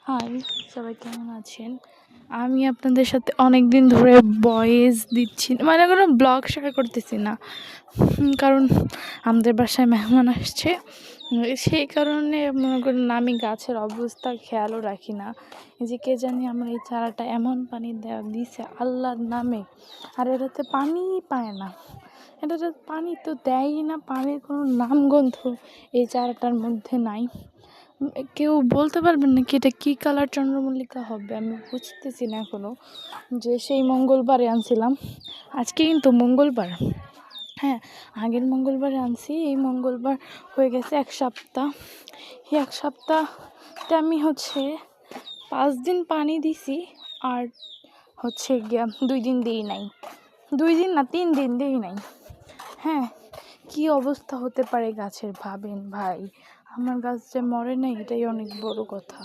High, সবাই কেমন আছেন? আমি আপনাদের সাথে অনেক দিন ধরে ভয়েস দিচ্ছি, মানে কোনো ব্লগ শেয়ার করতেছি না। কারণ আমাদের বাসায় মেহমান আসছে। সেই কারণে মনে করেন আমি গাছের অবস্থা খেয়ালও রাখি না। এই যে কে জানি আমার এই চারাটা এমন পানি দেওয়া দিছে আল্লাহর নামে, আর এটাতে পানিই পায় না। এটাতে পানি তো দেয়ই না, পানির কোনো নামগন্ধ এই চারাটার মধ্যে নাই। কেউ বলতে পারবেন না কি এটা কী কালার চন্দ্রমল্লিকা হবে? আমি বুঝতেছি না এখনও। যে সেই মঙ্গলবারে আনছিলাম, আজকে কিন্তু মঙ্গলবার। হ্যাঁ, আগের মঙ্গলবারে আনছি, এই মঙ্গলবার হয়ে গেছে 1 সপ্তাহ। এই 1 সপ্তাহতে আমি 5 দিন পানি দিছি, আর গিয়া 2 দিন দিই নাই। 2 দিন না, 3 দিন দিই নাই। হ্যাঁ, কী অবস্থা হতে পারে গাছের ভাবেন ভাই। আমার গাছ যে মরে নাই এটাই অনেক বড় কথা।